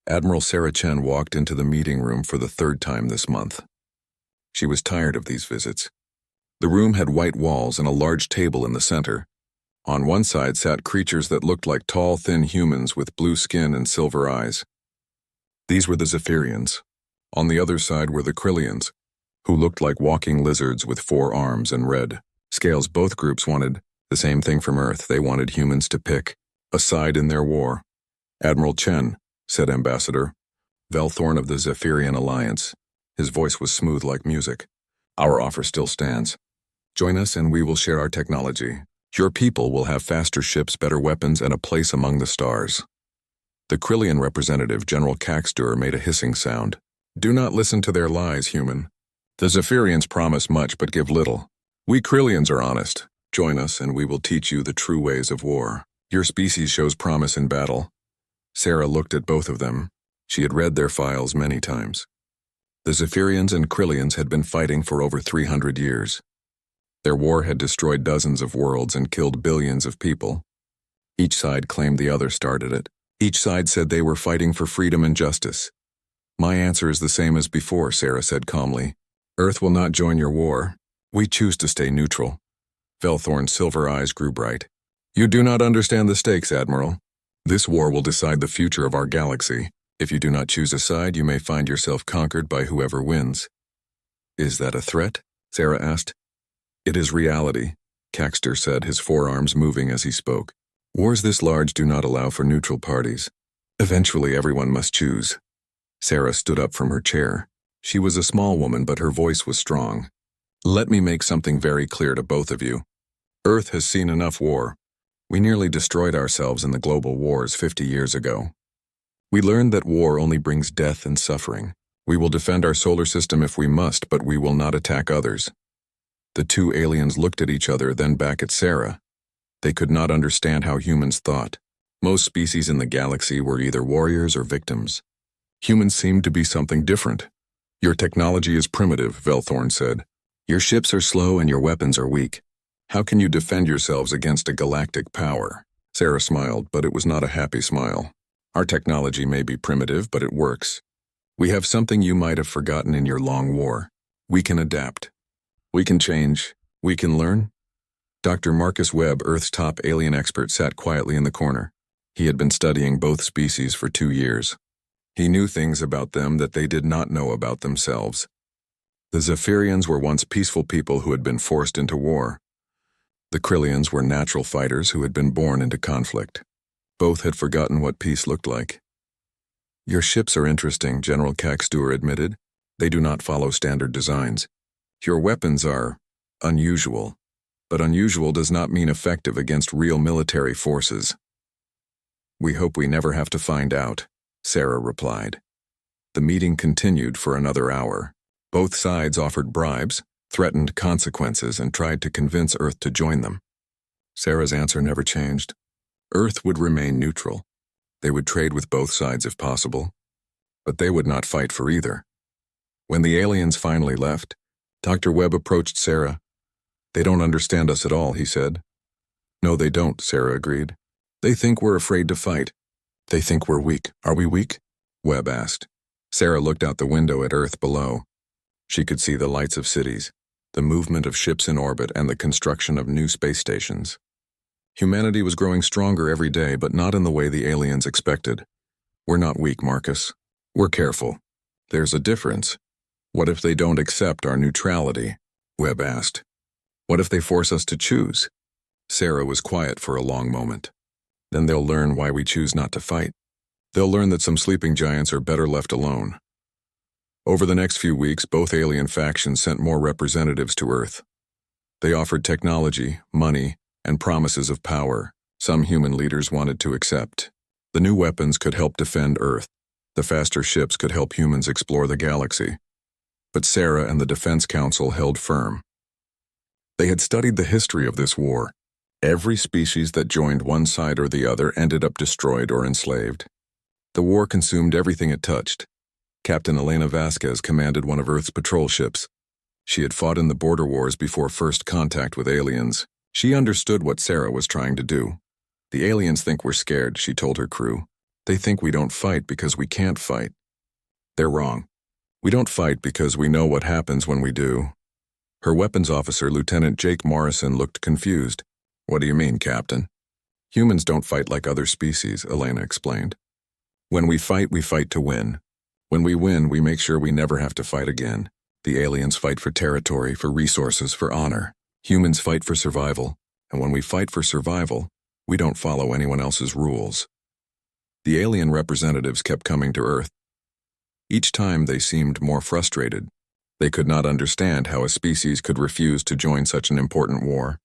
Admiral Sarah Chen walked into the meeting room for the third time this month. She was tired of these visits. The room had white walls and a large table in the center. On one side sat creatures that looked like tall, thin humans with blue skin and silver eyes. These were the Zephyrians. On the other side were the Krillians, who looked like walking lizards with 4 arms and red scales. Both groups wanted the same thing from Earth. They wanted humans to pick a side in their war. "Admiral Chen," said Ambassador Velthorn of the Zephyrian Alliance. His voice was smooth like music. "Our offer still stands. Join us and we will share our technology. Your people will have faster ships, better weapons, and a place among the stars." The Krillian representative, General Caxdur, made a hissing sound. "Do not listen to their lies, human. The Zephyrians promise much but give little. We Krillians are honest. Join us and we will teach you the true ways of war. Your species shows promise in battle." Sarah looked at both of them. She had read their files many times. The Zephyrians and Krillians had been fighting for over 300 years. Their war had destroyed dozens of worlds and killed billions of people. Each side claimed the other started it. Each side said they were fighting for freedom and justice. "My answer is the same as before," Sarah said calmly. "Earth will not join your war. We choose to stay neutral." Velthorn's silver eyes grew bright. "You do not understand the stakes, Admiral. This war will decide the future of our galaxy. If you do not choose a side, you may find yourself conquered by whoever wins." "Is that a threat?" Sarah asked. "It is reality," Caxtur said, his forearms moving as he spoke. "Wars this large do not allow for neutral parties. Eventually everyone must choose." Sarah stood up from her chair. She was a small woman, but her voice was strong. "Let me make something very clear to both of you. Earth has seen enough war. We nearly destroyed ourselves in the global wars 50 years ago. We learned that war only brings death and suffering. We will defend our solar system if we must, but we will not attack others." The two aliens looked at each other, then back at Sarah. They could not understand how humans thought. Most species in the galaxy were either warriors or victims. Humans seemed to be something different. "Your technology is primitive," Velthorn said. "Your ships are slow and your weapons are weak. How can you defend yourselves against a galactic power?" Sarah smiled, but it was not a happy smile. "Our technology may be primitive, but it works. We have something you might have forgotten in your long war. We can adapt. We can change. We can learn." Dr. Marcus Webb, Earth's top alien expert, sat quietly in the corner. He had been studying both species for 2 years. He knew things about them that they did not know about themselves. The Zephyrians were once peaceful people who had been forced into war. The Krillians were natural fighters who had been born into conflict. Both had forgotten what peace looked like. "Your ships are interesting," General Caxtur admitted. "They do not follow standard designs. Your weapons are unusual, but unusual does not mean effective against real military forces." "We hope we never have to find out," Sarah replied. The meeting continued for another hour. Both sides offered bribes, threatened consequences, and tried to convince Earth to join them. Sarah's answer never changed. Earth would remain neutral. They would trade with both sides if possible, but they would not fight for either. When the aliens finally left, Dr. Webb approached Sarah. "They don't understand us at all," he said. "No, they don't," Sarah agreed. "They think we're afraid to fight. They think we're weak. Are we weak?" Webb asked. Sarah looked out the window at Earth below. She could see the lights of cities, the movement of ships in orbit, and the construction of new space stations. Humanity was growing stronger every day, but not in the way the aliens expected. "We're not weak, Marcus. We're careful. There's a difference. What if they don't accept our neutrality?" Webb asked. "What if they force us to choose?" Sarah was quiet for a long moment. "Then they'll learn why we choose not to fight. They'll learn that some sleeping giants are better left alone." Over the next few weeks, both alien factions sent more representatives to Earth. They offered technology, money, and promises of power some human leaders wanted to accept. The new weapons could help defend Earth. The faster ships could help humans explore the galaxy. But Sarah and the Defense Council held firm. They had studied the history of this war. Every species that joined one side or the other ended up destroyed or enslaved. The war consumed everything it touched. Captain Elena Vasquez commanded one of Earth's patrol ships. She had fought in the border wars before first contact with aliens. She understood what Sarah was trying to do. "The aliens think we're scared," she told her crew. They think we don't fight because we can't fight. They're wrong. We don't fight because we know what happens when we do. Her weapons officer, Lieutenant Jake Morrison, looked confused. What do you mean, Captain? Humans don't fight like other species, Elena explained. When we fight to win. When we win, we make sure we never have to fight again. The aliens fight for territory, for resources, for honor. Humans fight for survival, and when we fight for survival, we don't follow anyone else's rules. The alien representatives kept coming to Earth. Each time they seemed more frustrated. They could not understand how a species could refuse to join such an important war.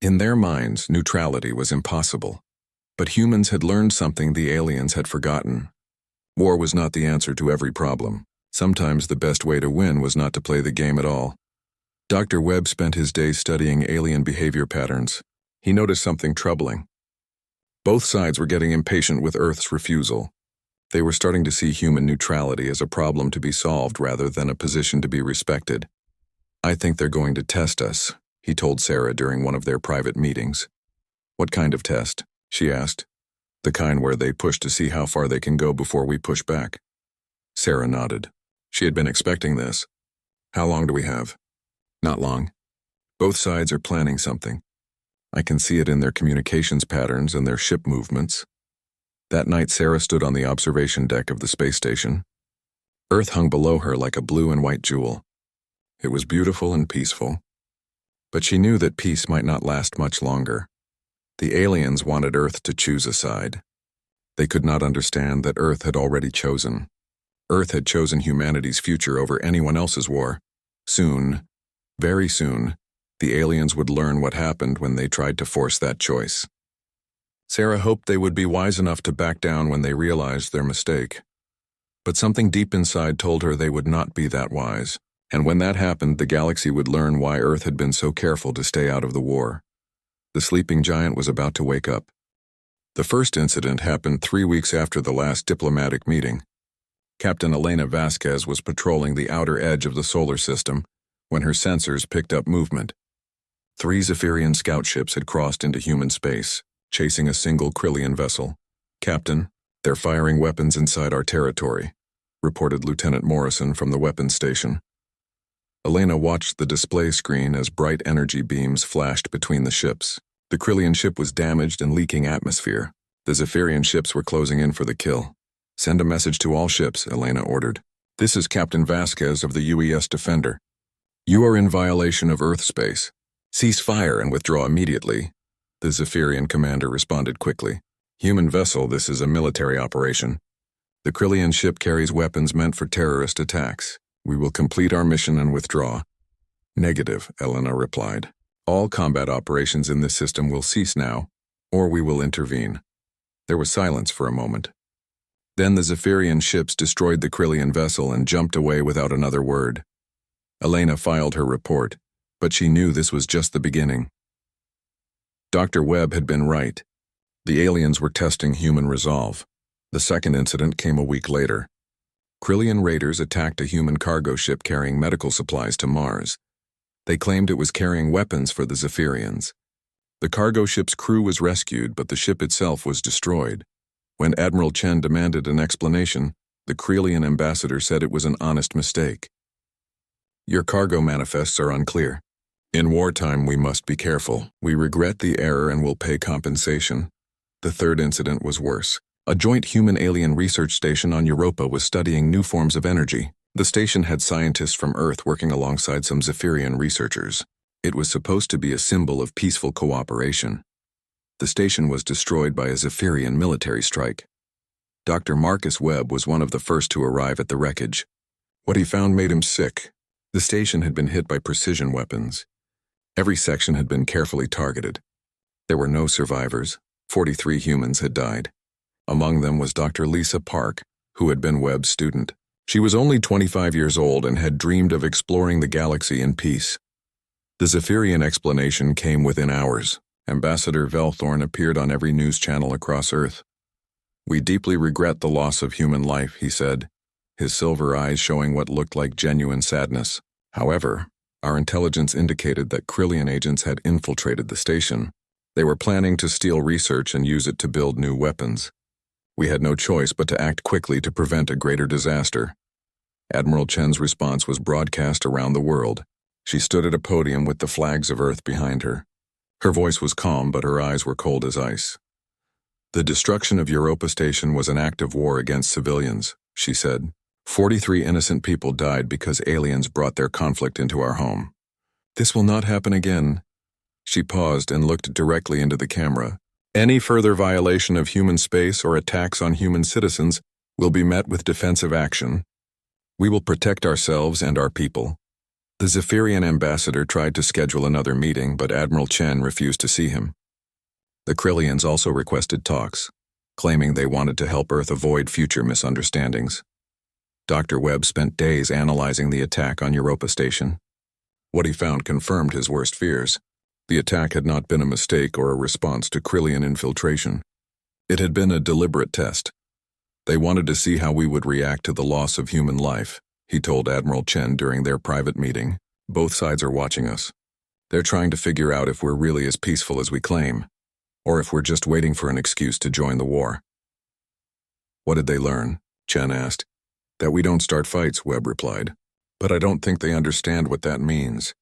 In their minds, neutrality was impossible. But humans had learned something the aliens had forgotten. War was not the answer to every problem. Sometimes the best way to win was not to play the game at all. Dr. Webb spent his days studying alien behavior patterns. He noticed something troubling. Both sides were getting impatient with Earth's refusal. They were starting to see human neutrality as a problem to be solved rather than a position to be respected. I think they're going to test us, he told Sarah during one of their private meetings. What kind of test? She asked. The kind where they push to see how far they can go before we push back. Sarah nodded. She had been expecting this. How long do we have? Not long. Both sides are planning something. I can see it in their communications patterns and their ship movements. That night, Sarah stood on the observation deck of the space station. Earth hung below her like a blue and white jewel. It was beautiful and peaceful. But she knew that peace might not last much longer. The aliens wanted Earth to choose a side. They could not understand that Earth had already chosen. Earth had chosen humanity's future over anyone else's war. Soon, very soon, the aliens would learn what happened when they tried to force that choice. Sarah hoped they would be wise enough to back down when they realized their mistake. But something deep inside told her they would not be that wise, and when that happened, the galaxy would learn why Earth had been so careful to stay out of the war. The sleeping giant was about to wake up. The first incident happened 3 weeks after the last diplomatic meeting. Captain Elena Vasquez was patrolling the outer edge of the solar system when her sensors picked up movement. 3 Zephyrian scout ships had crossed into human space, chasing a single Krillian vessel. Captain, they're firing weapons inside our territory, reported Lieutenant Morrison from the weapons station. Elena watched the display screen as bright energy beams flashed between the ships. The Krillian ship was damaged and leaking atmosphere. The Zephyrian ships were closing in for the kill. Send a message to all ships, Elena ordered. This is Captain Vasquez of the UES Defender. You are in violation of Earth space. Cease fire and withdraw immediately. The Zephyrian commander responded quickly. Human vessel, this is a military operation. The Krillian ship carries weapons meant for terrorist attacks. We will complete our mission and withdraw. Negative, Elena replied. All combat operations in this system will cease now, or we will intervene. There was silence for a moment. Then the Zephyrian ships destroyed the Krillian vessel and jumped away without another word. Elena filed her report, but she knew this was just the beginning. Dr. Webb had been right. The aliens were testing human resolve. The second incident came a week later. Krillian raiders attacked a human cargo ship carrying medical supplies to Mars. They claimed it was carrying weapons for the Zephyrians. The cargo ship's crew was rescued, but the ship itself was destroyed. When Admiral Chen demanded an explanation, the Krillian ambassador said it was an honest mistake. Your cargo manifests are unclear. In wartime, we must be careful. We regret the error and will pay compensation. The third incident was worse. A joint human-alien research station on Europa was studying new forms of energy. The station had scientists from Earth working alongside some Zephyrian researchers. It was supposed to be a symbol of peaceful cooperation. The station was destroyed by a Zephyrian military strike. Dr. Marcus Webb was one of the first to arrive at the wreckage. What he found made him sick. The station had been hit by precision weapons. Every section had been carefully targeted. There were no survivors. 43 humans had died. Among them was Dr. Lisa Park, who had been Webb's student. She was only 25 years old and had dreamed of exploring the galaxy in peace. The Zephyrian explanation came within hours. Ambassador Velthorn appeared on every news channel across Earth. We deeply regret the loss of human life, he said, his silver eyes showing what looked like genuine sadness. However, our intelligence indicated that Krillian agents had infiltrated the station. They were planning to steal research and use it to build new weapons. We had no choice but to act quickly to prevent a greater disaster. Admiral Chen's response was broadcast around the world. She stood at a podium with the flags of Earth behind her. Her voice was calm, but her eyes were cold as ice. The destruction of Europa Station was an act of war against civilians, she said. 43 innocent people died because aliens brought their conflict into our home. This will not happen again. She paused and looked directly into the camera. Any further violation of human space or attacks on human citizens will be met with defensive action. We will protect ourselves and our people. The Zephyrian ambassador tried to schedule another meeting, but Admiral Chen refused to see him. The Krillians also requested talks, claiming they wanted to help Earth avoid future misunderstandings. Dr. Webb spent days analyzing the attack on Europa Station. What he found confirmed his worst fears. The attack had not been a mistake or a response to Krillian infiltration. It had been a deliberate test. They wanted to see how we would react to the loss of human life, he told Admiral Chen during their private meeting. Both sides are watching us. They're trying to figure out if we're really as peaceful as we claim, or if we're just waiting for an excuse to join the war. What did they learn? Chen asked. That we don't start fights, Webb replied. But I don't think they understand what that means.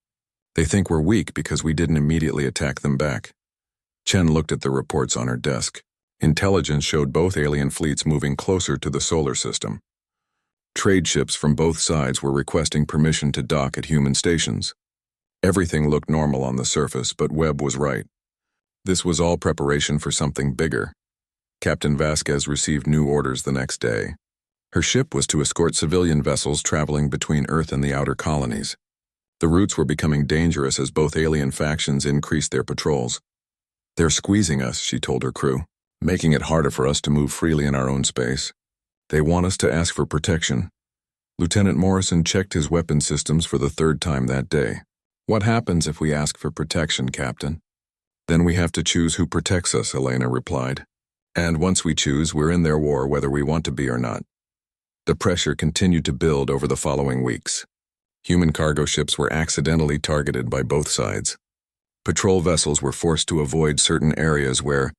They think we're weak because we didn't immediately attack them back. Chen looked at the reports on her desk. Intelligence showed both alien fleets moving closer to the solar system. Trade ships from both sides were requesting permission to dock at human stations. Everything looked normal on the surface, but Webb was right. This was all preparation for something bigger. Captain Vasquez received new orders the next day. Her ship was to escort civilian vessels traveling between Earth and the outer colonies. The routes were becoming dangerous as both alien factions increased their patrols. They're squeezing us, she told her crew, making it harder for us to move freely in our own space. They want us to ask for protection. Lieutenant Morrison checked his weapon systems for the third time that day. What happens if we ask for protection, Captain? Then we have to choose who protects us, Elena replied. And once we choose, we're in their war whether we want to be or not. The pressure continued to build over the following weeks. Human cargo ships were accidentally targeted by both sides. Patrol vessels were forced to avoid certain areas where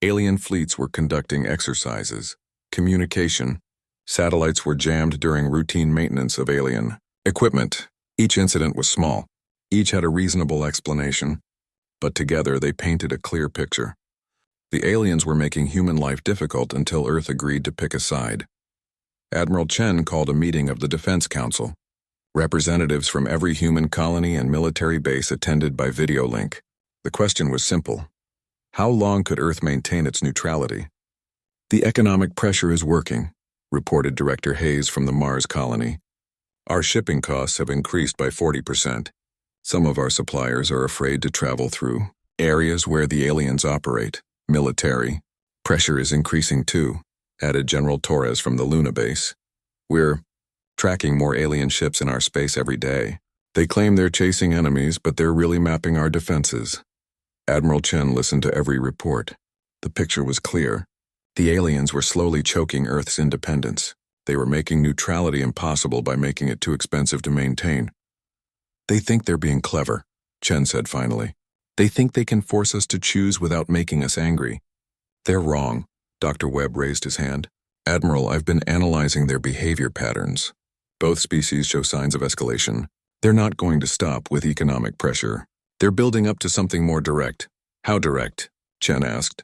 alien fleets were conducting exercises. Communication. Satellites were jammed during routine maintenance of alien equipment. Each incident was small. Each had a reasonable explanation, but together they painted a clear picture. The aliens were making human life difficult until Earth agreed to pick a side. Admiral Chen called a meeting of the Defense Council. Representatives from every human colony and military base attended by video link. The question was simple. How long could Earth maintain its neutrality? The economic pressure is working, reported Director Hayes from the Mars colony. Our shipping costs have increased by 40%. Some of our suppliers are afraid to travel through areas where the aliens operate. Military pressure is increasing too, added General Torres from the Luna base. We're tracking more alien ships in our space every day. They claim they're chasing enemies, but they're really mapping our defenses. Admiral Chen listened to every report. The picture was clear. The aliens were slowly choking Earth's independence. They were making neutrality impossible by making it too expensive to maintain. They think they're being clever, Chen said finally. They think they can force us to choose without making us angry. They're wrong. Dr. Webb raised his hand. Admiral, I've been analyzing their behavior patterns. Both species show signs of escalation. They're not going to stop with economic pressure. They're building up to something more direct. How direct? Chen asked.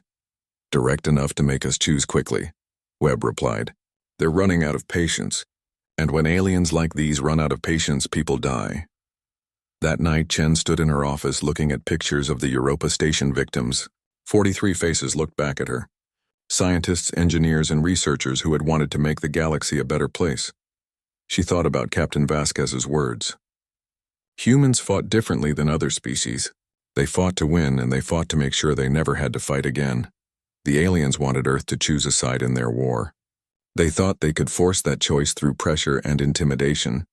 Direct enough to make us choose quickly, Webb replied. They're running out of patience. And when aliens like these run out of patience, people die. That night, Chen stood in her office looking at pictures of the Europa Station victims. 43 faces looked back at her. Scientists, engineers, and researchers who had wanted to make the galaxy a better place. She thought about Captain Vasquez's words. Humans fought differently than other species. They fought to win, and they fought to make sure they never had to fight again. The aliens wanted Earth to choose a side in their war. They thought they could force that choice through pressure and intimidation.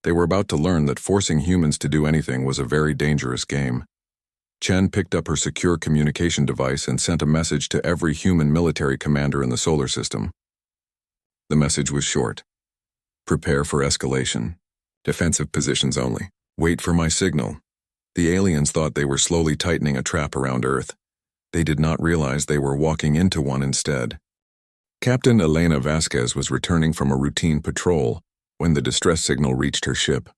They were about to learn that forcing humans to do anything was a very dangerous game. Chen picked up her secure communication device and sent a message to every human military commander in the solar system. The message was short. Prepare for escalation. Defensive positions only. Wait for my signal. The aliens thought they were slowly tightening a trap around Earth. They did not realize they were walking into one instead. Captain Elena Vasquez was returning from a routine patrol when the distress signal reached her ship.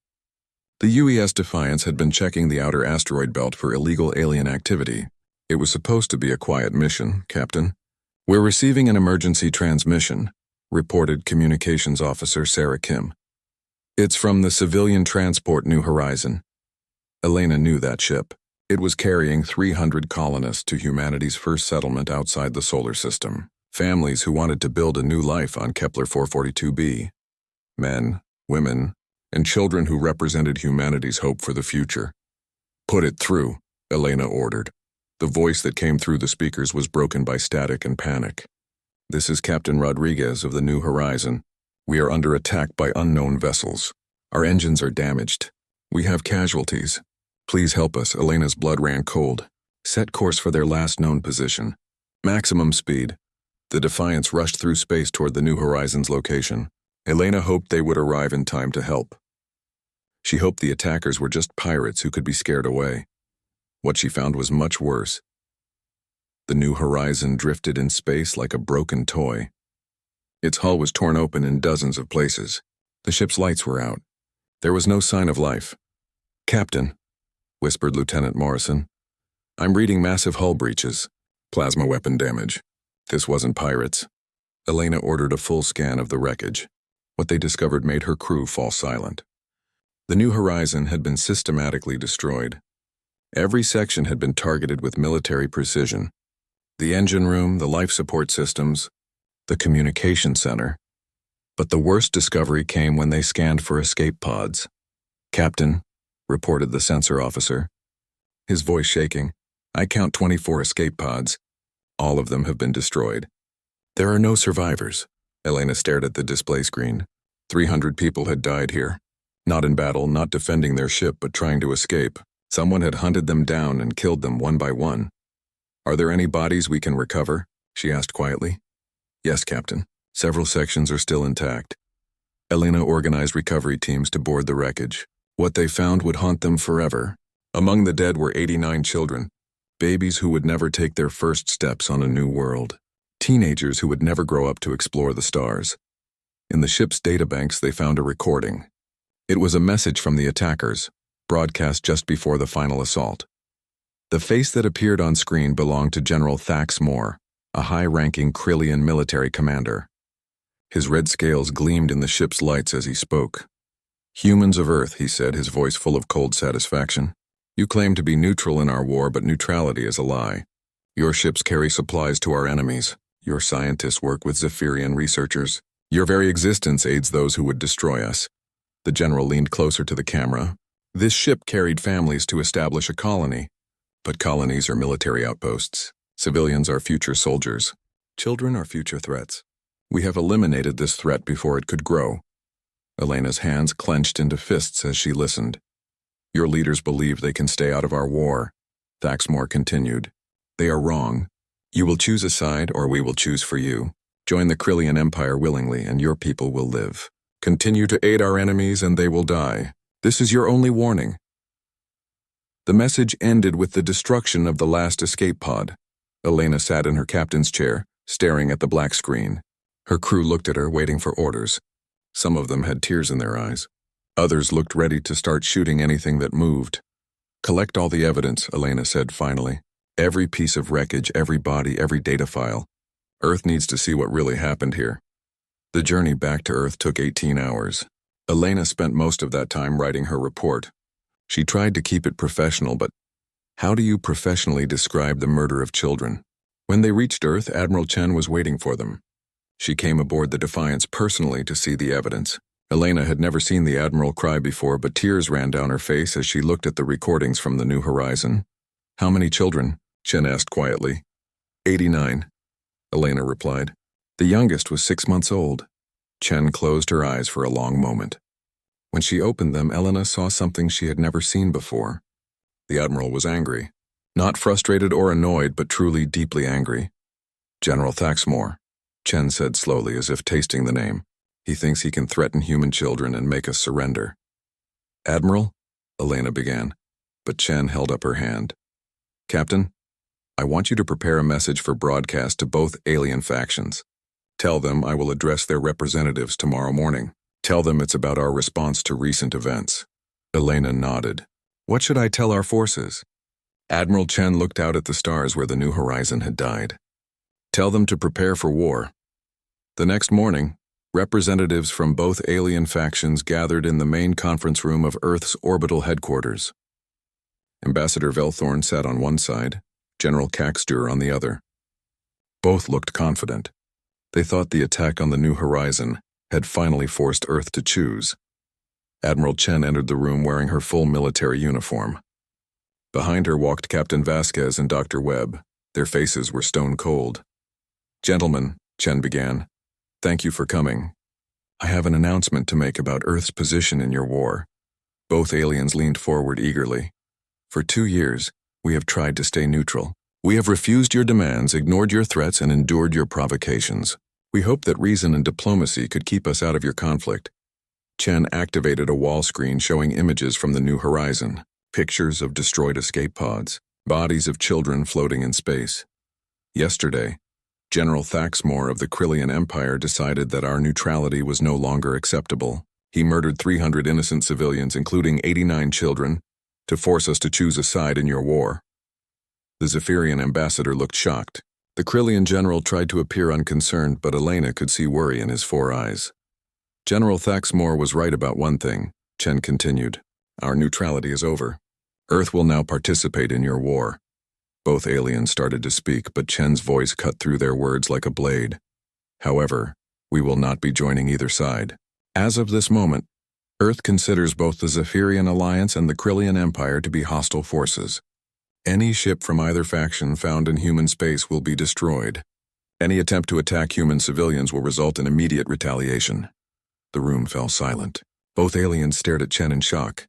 The UES Defiance had been checking the outer asteroid belt for illegal alien activity. It was supposed to be a quiet mission, Captain. We're receiving an emergency transmission, reported Communications Officer Sarah Kim. It's from the civilian transport New Horizon. Elena knew that ship. It was carrying 300 colonists to humanity's first settlement outside the solar system. Families who wanted to build a new life on Kepler 442b. Men, women, and children who represented humanity's hope for the future. Put it through, Elena ordered. The voice that came through the speakers was broken by static and panic. This is Captain Rodriguez of the New Horizon. We are under attack by unknown vessels. Our engines are damaged. We have casualties. Please help us. Elena's blood ran cold. Set course for their last known position. Maximum speed. The Defiance rushed through space toward the New Horizon's location. Elena hoped they would arrive in time to help. She hoped the attackers were just pirates who could be scared away. What she found was much worse. The New Horizon drifted in space like a broken toy. Its hull was torn open in dozens of places. The ship's lights were out. There was no sign of life. Captain, whispered Lieutenant Morrison, I'm reading massive hull breaches, plasma weapon damage. This wasn't pirates. Elena ordered a full scan of the wreckage. What they discovered made her crew fall silent. The New Horizon had been systematically destroyed. Every section had been targeted with military precision. The engine room, the life support systems, the communication center. But the worst discovery came when they scanned for escape pods. Captain, reported the sensor officer, his voice shaking, I count 24 escape pods. All of them have been destroyed. There are no survivors. Elena stared at the display screen. 300 people had died here. Not in battle, not defending their ship, but trying to escape. Someone had hunted them down and killed them one by one. Are there any bodies we can recover? She asked quietly. Yes, Captain. Several sections are still intact. Elena organized recovery teams to board the wreckage. What they found would haunt them forever. Among the dead were 89 children, babies who would never take their first steps on a new world, teenagers who would never grow up to explore the stars. In the ship's databanks, they found a recording. It was a message from the attackers, broadcast just before the final assault. The face that appeared on screen belonged to General Thax Moore, a high-ranking Krillian military commander. His red scales gleamed in the ship's lights as he spoke. Humans of Earth, he said, his voice full of cold satisfaction. You claim to be neutral in our war, but neutrality is a lie. Your ships carry supplies to our enemies. Your scientists work with Zephyrian researchers. Your very existence aids those who would destroy us. The general leaned closer to the camera. This ship carried families to establish a colony. But colonies are military outposts. Civilians are future soldiers. Children are future threats. We have eliminated this threat before it could grow. Elena's hands clenched into fists as she listened. Your leaders believe they can stay out of our war. Thaxmore continued. They are wrong. You will choose a side or we will choose for you. Join the Krillian Empire willingly and your people will live. Continue to aid our enemies and they will die. This is your only warning. The message ended with the destruction of the last escape pod. Elena sat in her captain's chair, staring at the black screen. Her crew looked at her, waiting for orders. Some of them had tears in their eyes. Others looked ready to start shooting anything that moved. Collect all the evidence, Elena said finally. Every piece of wreckage, every body, every data file. Earth needs to see what really happened here. The journey back to Earth took 18 hours. Elena spent most of that time writing her report. She tried to keep it professional, but how do you professionally describe the murder of children? When they reached Earth, Admiral Chen was waiting for them. She came aboard the Defiance personally to see the evidence. Elena had never seen the Admiral cry before, but tears ran down her face as she looked at the recordings from the New Horizon. How many children? Chen asked quietly. 89, Elena replied. The youngest was 6 months old. Chen closed her eyes for a long moment. When she opened them, Elena saw something she had never seen before. The Admiral was angry. Not frustrated or annoyed, but truly deeply angry. General Thaxmore, Chen said slowly as if tasting the name. He thinks he can threaten human children and make us surrender. Admiral? Elena began, but Chen held up her hand. Captain, I want you to prepare a message for broadcast to both alien factions. Tell them I will address their representatives tomorrow morning. Tell them it's about our response to recent events." Elena nodded. "What should I tell our forces?" Admiral Chen looked out at the stars where the New Horizon had died. "Tell them to prepare for war." The next morning, representatives from both alien factions gathered in the main conference room of Earth's orbital headquarters. Ambassador Velthorn sat on one side, General Caxter on the other. Both looked confident. They thought the attack on the New Horizon had finally forced Earth to choose. Admiral Chen entered the room wearing her full military uniform. Behind her walked Captain Vasquez and Dr. Webb. Their faces were stone cold. "Gentlemen," Chen began, "thank you for coming. I have an announcement to make about Earth's position in your war." Both aliens leaned forward eagerly. "For 2 years, we have tried to stay neutral. We have refused your demands, ignored your threats, and endured your provocations. We hoped that reason and diplomacy could keep us out of your conflict." Chen activated a wall screen showing images from the New Horizon, pictures of destroyed escape pods, bodies of children floating in space. Yesterday, General Thaxmore of the Krillian Empire decided that our neutrality was no longer acceptable. He murdered 300 innocent civilians, including 89 children, to force us to choose a side in your war. The Zephyrian ambassador looked shocked. The Krillian general tried to appear unconcerned, but Elena could see worry in his 4 eyes. "General Thaxmore was right about one thing," Chen continued. "Our neutrality is over. Earth will now participate in your war." Both aliens started to speak, but Chen's voice cut through their words like a blade. "However, we will not be joining either side. As of this moment, Earth considers both the Zephyrian Alliance and the Krillian Empire to be hostile forces. Any ship from either faction found in human space will be destroyed. Any attempt to attack human civilians will result in immediate retaliation." The room fell silent. Both aliens stared at Chen in shock.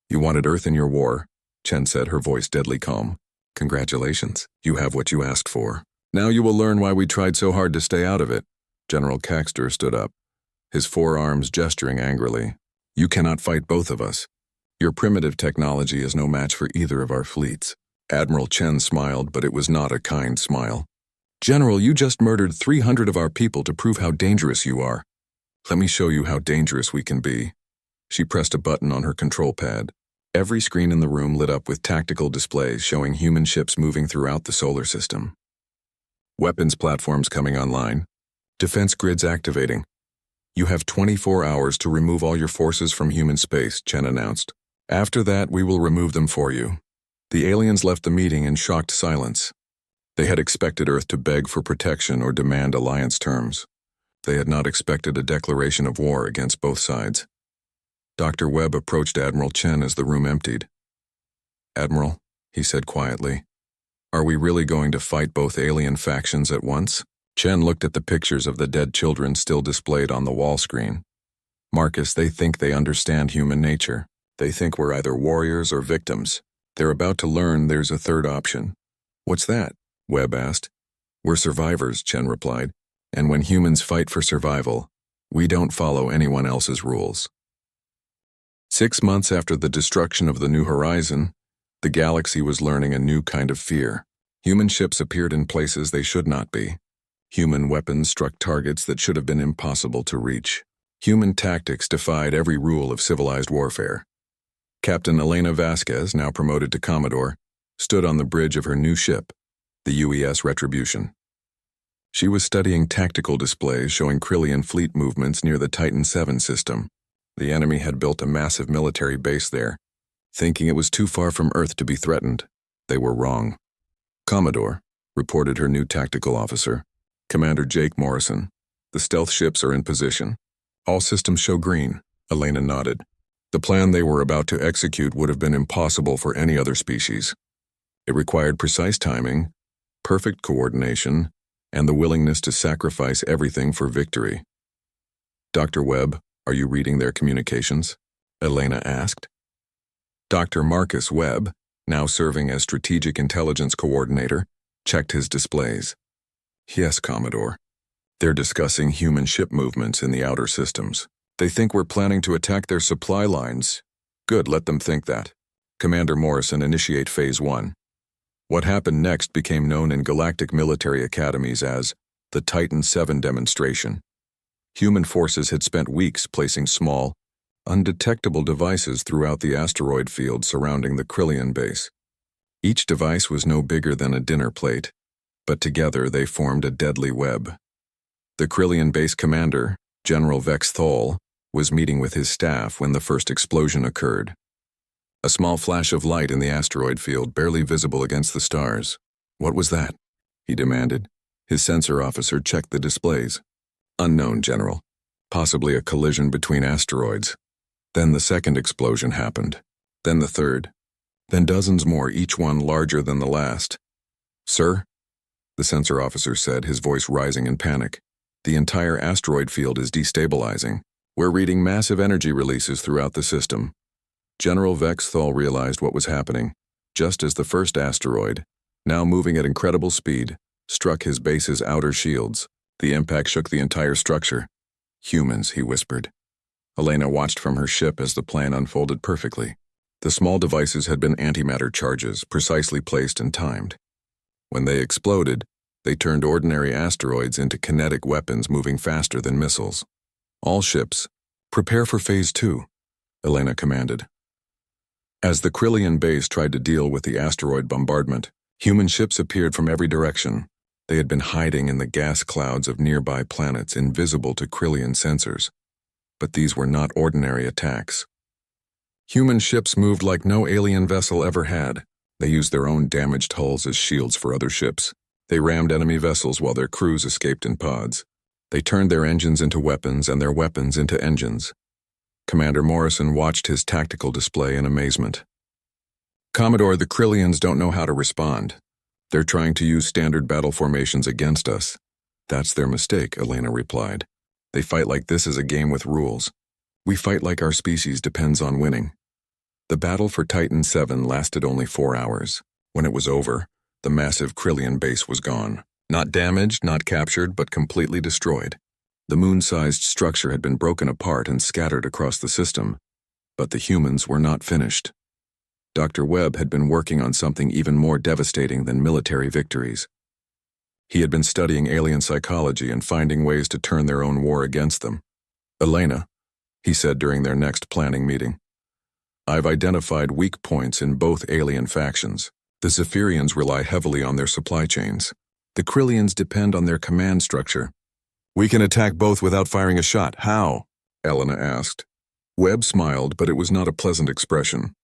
"You wanted Earth in your war," Chen said, her voice deadly calm. "Congratulations. You have what you asked for. Now you will learn why we tried so hard to stay out of it." General Caxter stood up, his 4 arms gesturing angrily. "You cannot fight both of us. Your primitive technology is no match for either of our fleets." Admiral Chen smiled, but it was not a kind smile. "General, you just murdered 300 of our people to prove how dangerous you are. Let me show you how dangerous we can be." She pressed a button on her control pad. Every screen in the room lit up with tactical displays showing human ships moving throughout the solar system. Weapons platforms coming online. Defense grids activating. "You have 24 hours to remove all your forces from human space," Chen announced. "After that, we will remove them for you." The aliens left the meeting in shocked silence. They had expected Earth to beg for protection or demand alliance terms. They had not expected a declaration of war against both sides. Dr. Webb approached Admiral Chen as the room emptied. "Admiral," he said quietly, "are we really going to fight both alien factions at once?" Chen looked at the pictures of the dead children still displayed on the wall screen. "Marcus, they think they understand human nature. They think we're either warriors or victims. They're about to learn there's a third option." "What's that?" Webb asked. "We're survivors," Chen replied. "And when humans fight for survival, we don't follow anyone else's rules." 6 months after the destruction of the New Horizon, the galaxy was learning a new kind of fear. Human ships appeared in places they should not be. Human weapons struck targets that should have been impossible to reach. Human tactics defied every rule of civilized warfare. Captain Elena Vasquez, now promoted to Commodore, stood on the bridge of her new ship, the UES Retribution. She was studying tactical displays showing Krillian fleet movements near the Titan VII system. The enemy had built a massive military base there, thinking it was too far from Earth to be threatened. They were wrong. "Commodore," reported her new tactical officer, Commander Jake Morrison. "The stealth ships are in position. All systems show green." Elena nodded. The plan they were about to execute would have been impossible for any other species. It required precise timing, perfect coordination, and the willingness to sacrifice everything for victory. "Dr. Webb, are you reading their communications?" Elena asked. Dr. Marcus Webb, now serving as Strategic Intelligence Coordinator, checked his displays. "Yes, Commodore. They're discussing human ship movements in the outer systems. They think we're planning to attack their supply lines. Good, let them think that. Commander Morrison, initiate Phase 1. What happened next became known in galactic military academies as the Titan 7 demonstration. Human forces had spent weeks placing small, undetectable devices throughout the asteroid field surrounding the Krillian base. Each device was no bigger than a dinner plate, but together they formed a deadly web. The Krillian base commander, General Vex Thol, was meeting with his staff when the first explosion occurred. A small flash of light in the asteroid field, barely visible against the stars. "What was that?" he demanded. His sensor officer checked the displays. "Unknown, General. Possibly a collision between asteroids." Then the second explosion happened. Then the third. Then dozens more, each one larger than the last. "Sir?" the sensor officer said, his voice rising in panic. "The entire asteroid field is destabilizing. We're reading massive energy releases throughout the system." General Vex Thol realized what was happening, just as the first asteroid, now moving at incredible speed, struck his base's outer shields. The impact shook the entire structure. "Humans," he whispered. Elena watched from her ship as the plan unfolded perfectly. The small devices had been antimatter charges, precisely placed and timed. When they exploded, they turned ordinary asteroids into kinetic weapons moving faster than missiles. "All ships, prepare for Phase 2, Elena commanded. As the Krillian base tried to deal with the asteroid bombardment, human ships appeared from every direction. They had been hiding in the gas clouds of nearby planets, invisible to Krillian sensors. But these were not ordinary attacks. Human ships moved like no alien vessel ever had. They used their own damaged hulls as shields for other ships. They rammed enemy vessels while their crews escaped in pods. They turned their engines into weapons and their weapons into engines. Commander Morrison watched his tactical display in amazement. "Commodore, the Krillians don't know how to respond. They're trying to use standard battle formations against us." "That's their mistake," Elena replied. "They fight like this is a game with rules. We fight like our species depends on winning." The battle for Titan 7 lasted only 4 hours. When it was over, the massive Krillian base was gone. Not damaged, not captured, but completely destroyed. The moon-sized structure had been broken apart and scattered across the system. But the humans were not finished. Dr. Webb had been working on something even more devastating than military victories. He had been studying alien psychology and finding ways to turn their own war against them. "Elena," he said during their next planning meeting, "I've identified weak points in both alien factions. The Zephyrians rely heavily on their supply chains. The Krillians depend on their command structure." "We can attack both without firing a shot. How?" Elena asked. Webb smiled, but it was not a pleasant expression.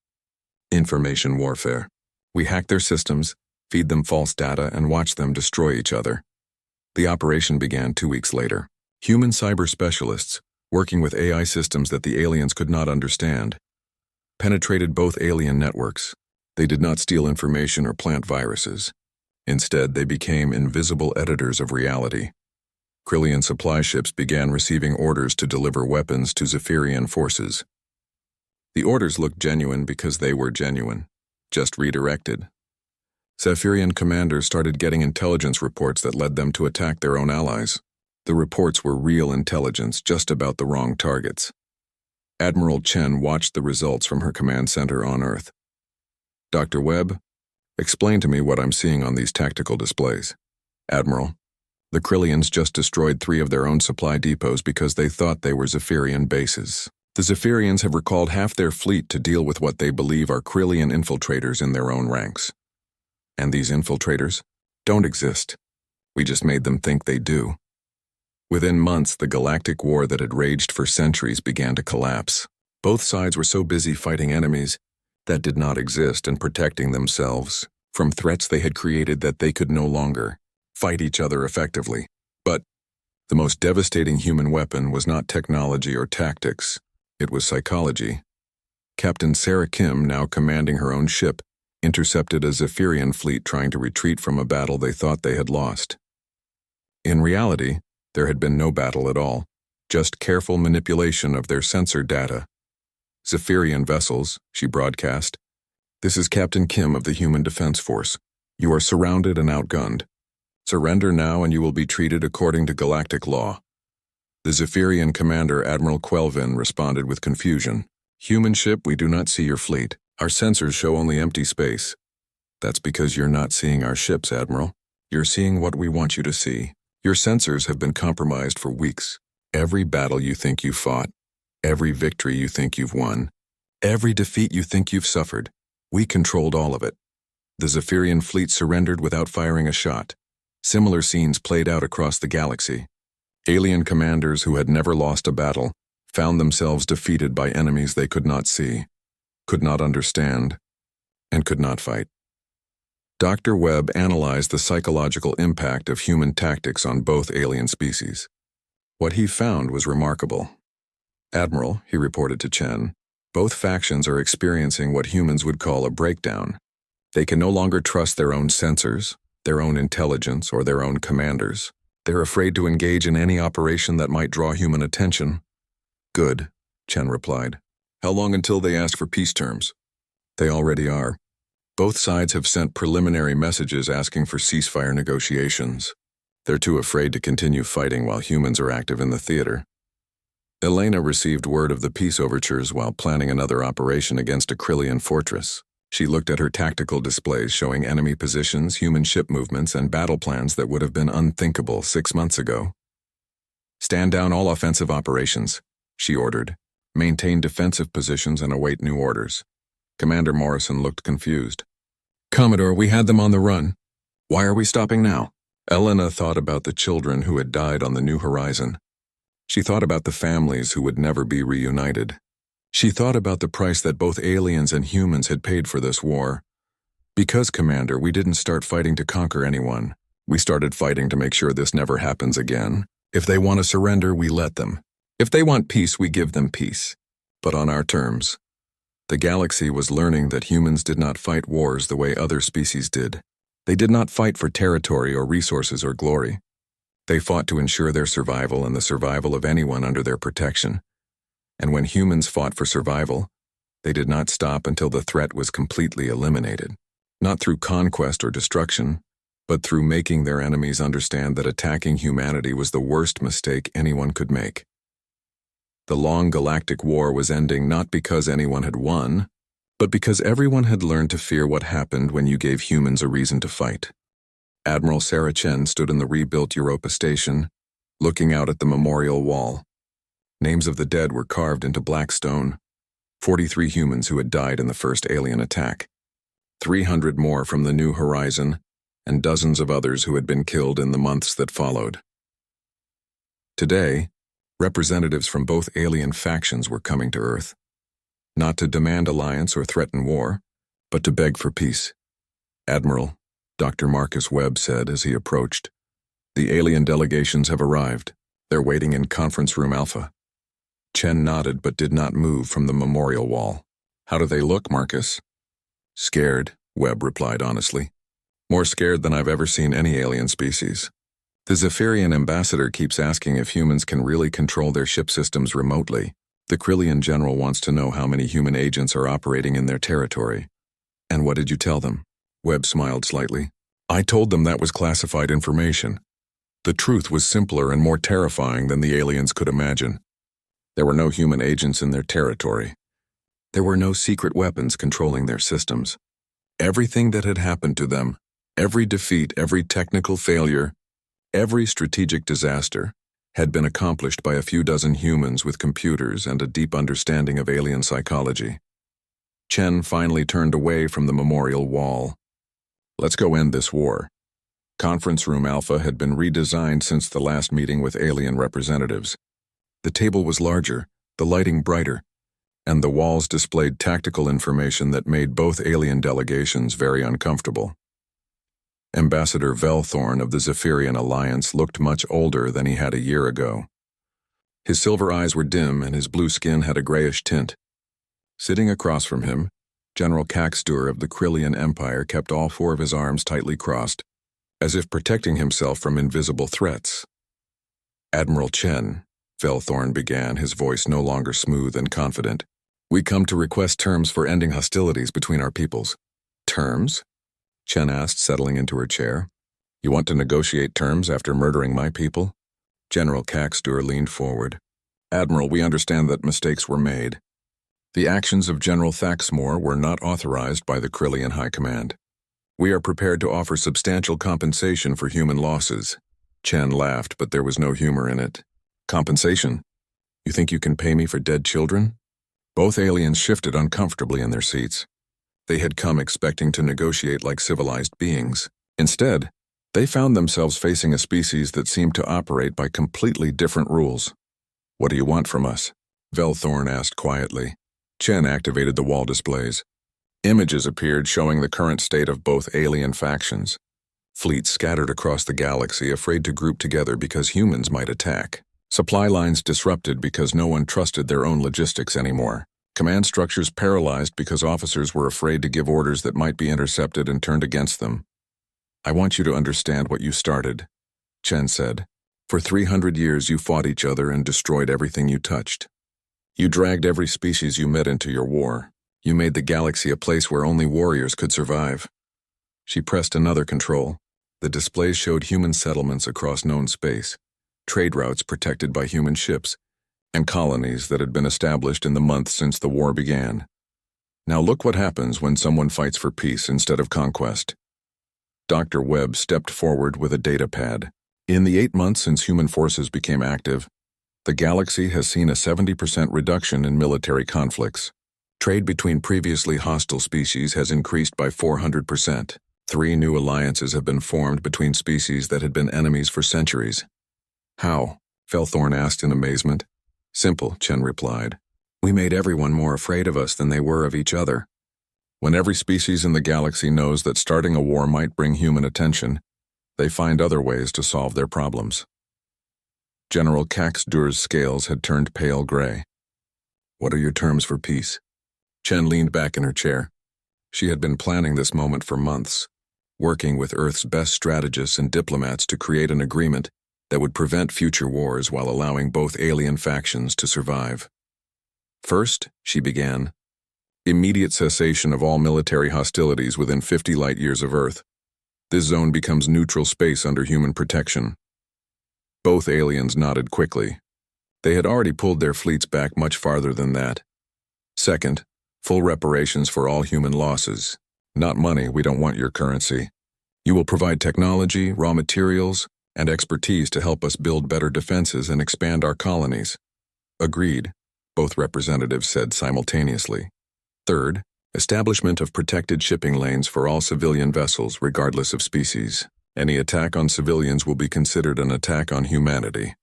"Information warfare. We hack their systems, feed them false data, and watch them destroy each other." The operation began 2 weeks later. Human cyber specialists, working with AI systems that the aliens could not understand, penetrated both alien networks. They did not steal information or plant viruses. Instead, they became invisible editors of reality. Krillian supply ships began receiving orders to deliver weapons to Zephyrian forces. The orders looked genuine because they were genuine, just redirected. Zephyrian commanders started getting intelligence reports that led them to attack their own allies. The reports were real intelligence, just about the wrong targets. Admiral Chen watched the results from her command center on Earth. "Dr. Webb, explain to me what I'm seeing on these tactical displays." "Admiral, the Krillians just destroyed 3 of their own supply depots because they thought they were Zephyrian bases. The Zephyrians have recalled half their fleet to deal with what they believe are Krillian infiltrators in their own ranks. And these infiltrators don't exist. We just made them think they do." Within months, the galactic war that had raged for centuries began to collapse. Both sides were so busy fighting enemies that did not exist and protecting themselves from threats they had created that they could no longer fight each other effectively. But the most devastating human weapon was not technology or tactics. It was psychology. Captain Sarah Kim, now commanding her own ship, intercepted a Zephyrian fleet trying to retreat from a battle they thought they had lost. In reality, there had been no battle at all, just careful manipulation of their sensor data. "Zephyrian vessels," she broadcast. "This is Captain Kim of the Human Defense Force. You are surrounded and outgunned. Surrender now and you will be treated according to galactic law." The Zephyrian commander, Admiral Quelvin, responded with confusion. "Human ship, we do not see your fleet. Our sensors show only empty space." "That's because you're not seeing our ships, Admiral. You're seeing what we want you to see. Your sensors have been compromised for weeks. Every battle you think you fought, every victory you think you've won, every defeat you think you've suffered, we controlled all of it. The Zephyrian fleet surrendered without firing a shot. Similar scenes played out across the galaxy. Alien commanders who had never lost a battle found themselves defeated by enemies they could not see, could not understand, and could not fight. Dr. Webb analyzed the psychological impact of human tactics on both alien species. What he found was remarkable. "Admiral," he reported to Chen, "both factions are experiencing what humans would call a breakdown. They can no longer trust their own sensors, their own intelligence, or their own commanders. They're afraid to engage in any operation that might draw human attention." "Good," Chen replied. "How long until they ask for peace terms?" "They already are. Both sides have sent preliminary messages asking for ceasefire negotiations. They're too afraid to continue fighting while humans are active in the theater." Elena received word of the peace overtures while planning another operation against a Krillian fortress. She looked at her tactical displays showing enemy positions, human ship movements, and battle plans that would have been unthinkable 6 months ago. "Stand down all offensive operations," she ordered. "Maintain defensive positions and await new orders." Commander Morrison looked confused. "Commodore, we had them on the run. Why are we stopping now?" Elena thought about the children who had died on the New Horizon. She thought about the families who would never be reunited. She thought about the price that both aliens and humans had paid for this war. "Because, Commander, we didn't start fighting to conquer anyone. We started fighting to make sure this never happens again. If they want to surrender, we let them. If they want peace, we give them peace. But on our terms." The galaxy was learning that humans did not fight wars the way other species did. They did not fight for territory or resources or glory. They fought to ensure their survival and the survival of anyone under their protection. And when humans fought for survival, they did not stop until the threat was completely eliminated. Not through conquest or destruction, but through making their enemies understand that attacking humanity was the worst mistake anyone could make. The long galactic war was ending not because anyone had won, but because everyone had learned to fear what happened when you gave humans a reason to fight. Admiral Sarah Chen stood in the rebuilt Europa station, looking out at the memorial wall. Names of the dead were carved into black stone. 43 humans who had died in the first alien attack. 300 more from the New Horizon, and dozens of others who had been killed in the months that followed. Today, representatives from both alien factions were coming to Earth, not to demand alliance or threaten war, but to beg for peace. "Admiral," Dr. Marcus Webb said as he approached, "the alien delegations have arrived. They're waiting in Conference Room Alpha." Chen nodded but did not move from the memorial wall. "How do they look, Marcus?" "Scared," Webb replied honestly. "More scared than I've ever seen any alien species. The Zephyrian ambassador keeps asking if humans can really control their ship systems remotely. The Krillian general wants to know how many human agents are operating in their territory." "And what did you tell them?" Webb smiled slightly. "I told them that was classified information. The truth was simpler and more terrifying than the aliens could imagine. There were no human agents in their territory. There were no secret weapons controlling their systems. Everything that had happened to them, every defeat, every technical failure, every strategic disaster, had been accomplished by a few dozen humans with computers and a deep understanding of alien psychology." Chen finally turned away from the memorial wall. "Let's go end this war." Conference Room Alpha had been redesigned since the last meeting with alien representatives. The table was larger, the lighting brighter, and the walls displayed tactical information that made both alien delegations very uncomfortable. Ambassador Velthorn of the Zephyrian Alliance looked much older than he had a year ago. His silver eyes were dim and his blue skin had a grayish tint. Sitting across from him, General Caxtur of the Krillian Empire kept all 4 of his arms tightly crossed, as if protecting himself from invisible threats. "Admiral Chen," Velthorn began, his voice no longer smooth and confident, "we come to request terms for ending hostilities between our peoples." "Terms?" Chen asked, settling into her chair. "You want to negotiate terms after murdering my people?" General Caxtur leaned forward. "Admiral, we understand that mistakes were made. The actions of General Thaxmore were not authorized by the Krillian High Command. We are prepared to offer substantial compensation for human losses." Chen laughed, but there was no humor in it. Compensation? You think you can pay me for dead children? Both aliens shifted uncomfortably in their seats. They had come expecting to negotiate like civilized beings. Instead, they found themselves facing a species that seemed to operate by completely different rules. What do you want from us? Velthorn asked quietly. Chen activated the wall displays. Images appeared showing the current state of both alien factions. Fleets scattered across the galaxy, afraid to group together because humans might attack. Supply lines disrupted because no one trusted their own logistics anymore. Command structures paralyzed because officers were afraid to give orders that might be intercepted and turned against them. I want you to understand what you started, Chen said. For 300 years you fought each other and destroyed everything you touched. You dragged every species you met into your war. You made the galaxy a place where only warriors could survive. She pressed another control. The displays showed human settlements across known space, trade routes protected by human ships, and colonies that had been established in the months since the war began. Now look what happens when someone fights for peace instead of conquest. Dr. Webb stepped forward with a data pad. In the 8 months since human forces became active, the galaxy has seen a 70% reduction in military conflicts. Trade between previously hostile species has increased by 400%. 3 new alliances have been formed between species that had been enemies for centuries. How? Velthorn asked in amazement. Simple, Chen replied. We made everyone more afraid of us than they were of each other. When every species in the galaxy knows that starting a war might bring human attention, they find other ways to solve their problems. General Caxdur's scales had turned pale gray. What are your terms for peace? Chen leaned back in her chair. She had been planning this moment for months, working with Earth's best strategists and diplomats to create an agreement that would prevent future wars while allowing both alien factions to survive. First, she began, immediate cessation of all military hostilities within 50 light-years of Earth. This zone becomes neutral space under human protection. Both aliens nodded quickly. They had already pulled their fleets back much farther than that. Second, full reparations for all human losses. Not money, we don't want your currency. You will provide technology, raw materials, and expertise to help us build better defenses and expand our colonies. Agreed, both representatives said simultaneously. Third, establishment of protected shipping lanes for all civilian vessels regardless of species. Any attack on civilians will be considered an attack on humanity.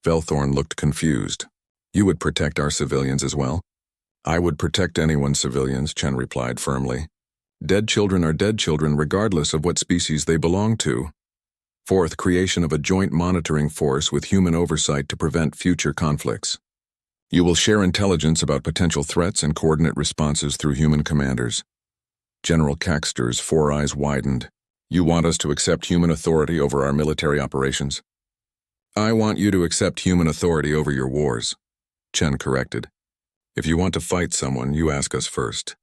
Velthorn looked confused. You would protect our civilians as well? I would protect anyone's civilians, Chen replied firmly. Dead children are dead children regardless of what species they belong to. Fourth, creation of a joint monitoring force with human oversight to prevent future conflicts. You will share intelligence about potential threats and coordinate responses through human commanders. General Caxdur's 4 eyes widened. You want us to accept human authority over our military operations? I want you to accept human authority over your wars, Chen corrected. If you want to fight someone, you ask us first.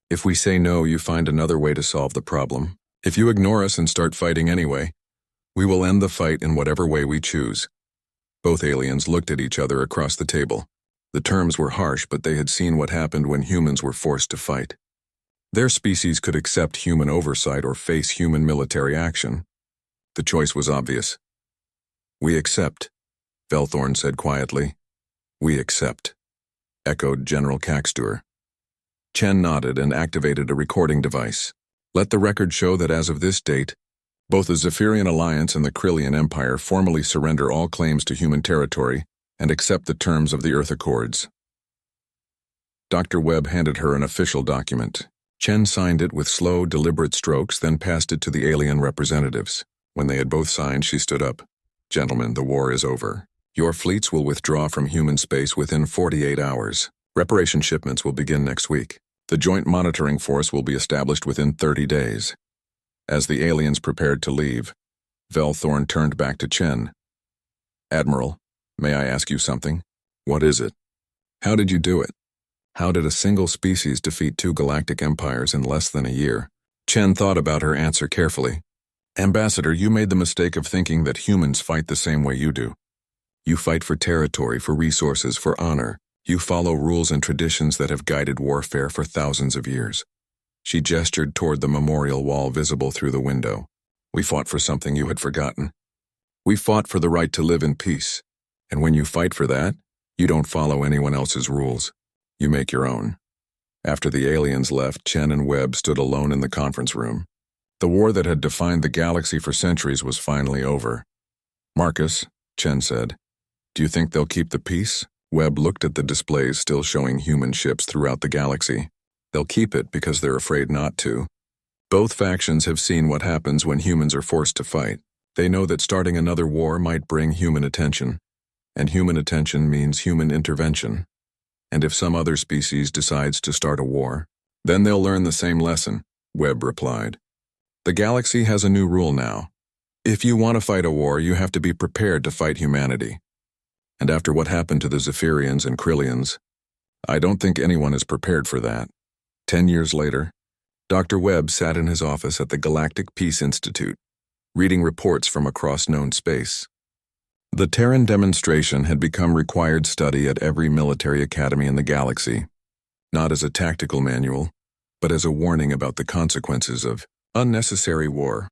If we say no, you find another way to solve the problem. If you ignore us and start fighting anyway, we will end the fight in whatever way we choose. Both aliens looked at each other across the table. The terms were harsh, but they had seen what happened when humans were forced to fight. Their species could accept human oversight or face human military action. The choice was obvious. We accept, Velthorn said quietly. We accept, echoed General Caxdur. Chen nodded and activated a recording device. Let the record show that as of this date, both the Zephyrian Alliance and the Krillian Empire formally surrender all claims to human territory and accept the terms of the Earth Accords. Dr. Webb handed her an official document. Chen signed it with slow, deliberate strokes, then passed it to the alien representatives. When they had both signed, she stood up. Gentlemen, the war is over. Your fleets will withdraw from human space within 48 hours. Reparation shipments will begin next week. The joint monitoring force will be established within 30 days. As the aliens prepared to leave, Velthorn turned back to Chen. Admiral, may I ask you something? What is it? How did you do it? How did a single species defeat 2 galactic empires in less than a year? Chen thought about her answer carefully. Ambassador, you made the mistake of thinking that humans fight the same way you do. You fight for territory, for resources, for honor. You follow rules and traditions that have guided warfare for thousands of years. She gestured toward the memorial wall visible through the window. We fought for something you had forgotten. We fought for the right to live in peace. And when you fight for that, you don't follow anyone else's rules. You make your own. After the aliens left, Chen and Webb stood alone in the conference room. The war that had defined the galaxy for centuries was finally over. Marcus, Chen said, do you think they'll keep the peace? Webb looked at the displays still showing human ships throughout the galaxy. They'll keep it because they're afraid not to. Both factions have seen what happens when humans are forced to fight. They know that starting another war might bring human attention. And human attention means human intervention. And if some other species decides to start a war, then they'll learn the same lesson, Webb replied. The galaxy has a new rule now. If you want to fight a war, you have to be prepared to fight humanity. And after what happened to the Zephyrians and Krillians, I don't think anyone is prepared for that. 10 years later, Dr. Webb sat in his office at the Galactic Peace Institute, reading reports from across known space. The Terran demonstration had become required study at every military academy in the galaxy, not as a tactical manual, but as a warning about the consequences of unnecessary war.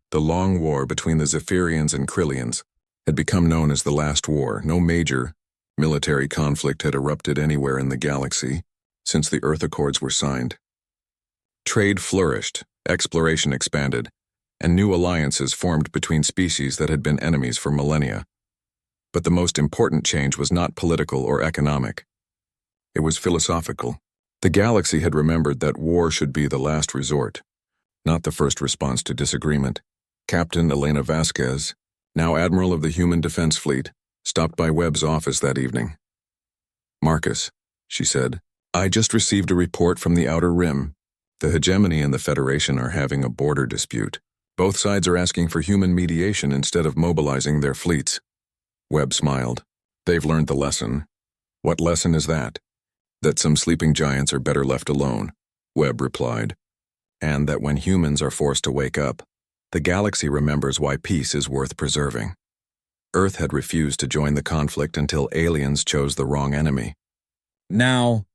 The long war between the Zephyrians and Krillians had become known as the Last War. No major military conflict had erupted anywhere in the galaxy since the Earth Accords were signed. Trade flourished, exploration expanded, and new alliances formed between species that had been enemies for millennia. But the most important change was not political or economic. It was philosophical. The galaxy had remembered that war should be the last resort, not the first response to disagreement. Captain Elena Vasquez, now Admiral of the Human Defense Fleet, stopped by Webb's office that evening. Marcus, she said, I just received a report from the Outer Rim. The Hegemony and the Federation are having a border dispute. Both sides are asking for human mediation instead of mobilizing their fleets. Webb smiled. They've learned the lesson. What lesson is that? That some sleeping giants are better left alone, Webb replied. And that when humans are forced to wake up, the galaxy remembers why peace is worth preserving. Earth had refused to join the conflict until aliens chose the wrong enemy. Now,